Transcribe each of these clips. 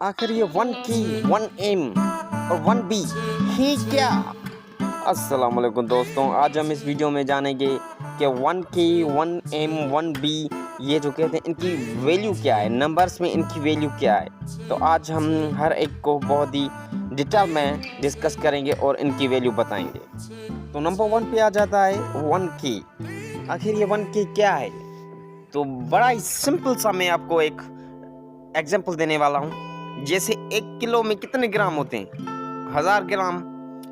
आखिर ये 1 की 1 एम और 1 बी है क्या? अस्सलाम वालेकुम दोस्तों, आज हम इस वीडियो में जानेंगे कि 1 की 1 एम 1 बी ये जो कहते हैं इनकी वैल्यू क्या है, नंबर्स में इनकी वैल्यू क्या है। तो आज हम हर एक को बहुत ही डिटेल में डिस्कस करेंगे और इनकी वैल्यू बताएंगे। तो नंबर 1 पे आ जाता है 1 की। आखिर ये 1 की क्या है? तो बड़ा ही सिंपल सा मैं आपको एक एग्जांपल देने वाला हूँ। जैसे 1 किलो में कितने ग्राम होते हैं? 1000 ग्राम।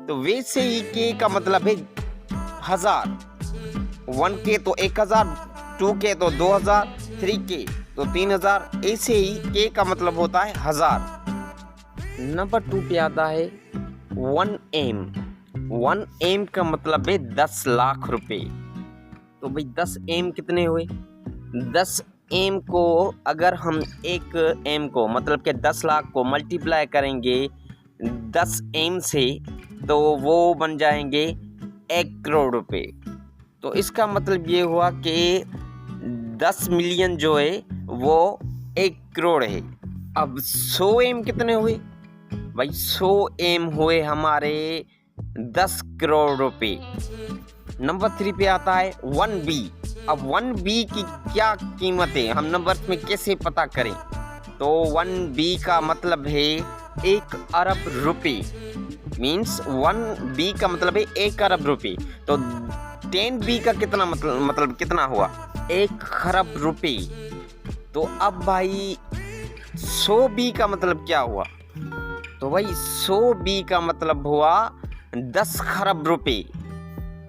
तो वैसे ही के का मतलब है 1000। 1 के तो 1000, 2 के तो 2000, 3 के तो 3000। ऐसे ही के का मतलब होता है 1000। नंबर 2 पे आता है 1 एम। 1 एम का मतलब है 10 लाख रुपए। तो भाई 10 एम कितने हुए? 10 एम को अगर हम 1 एम को मतलब कि 10 लाख को मल्टीप्लाई करेंगे 10 एम से तो वो बन जाएंगे 1 करोड़ रुपए। तो इसका मतलब ये हुआ कि 10 मिलियन जो है वो 1 करोड़ है। अब 100 एम कितने हुए? भाई 100 एम हुए हमारे 10 करोड़ रुपए। नंबर 3 पे आता है 1 बी। अब 1 बी की क्या कीमत है, हम नंबर्स में कैसे पता करें? तो 1 बी का मतलब है 1 अरब रुपए। मीन्स 1 बी का मतलब है 1 अरब रुपए। तो 10 बी का कितना मतलब कितना हुआ? 1 खरब रुपए। तो अब भाई 100 बी का मतलब क्या हुआ? तो भाई 100 बी का मतलब हुआ 10 खरब रुपए।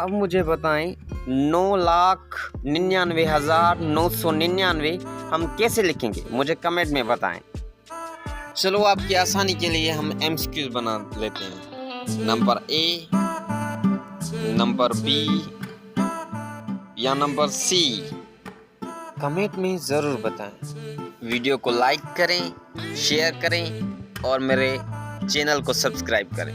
अब मुझे बताएं 9,99,999 हम कैसे लिखेंगे? मुझे कमेंट में बताएं। चलो आपकी आसानी के लिए हम एमसीक्यू बना लेते हैं। नंबर ए, नंबर बी या नंबर सी, कमेंट में ज़रूर बताएं। वीडियो को लाइक करें, शेयर करें और मेरे चैनल को सब्सक्राइब करें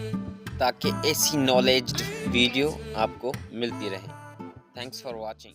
ताकि ऐसी नॉलेज्ड वीडियो आपको मिलती रहे। Thanks for watching.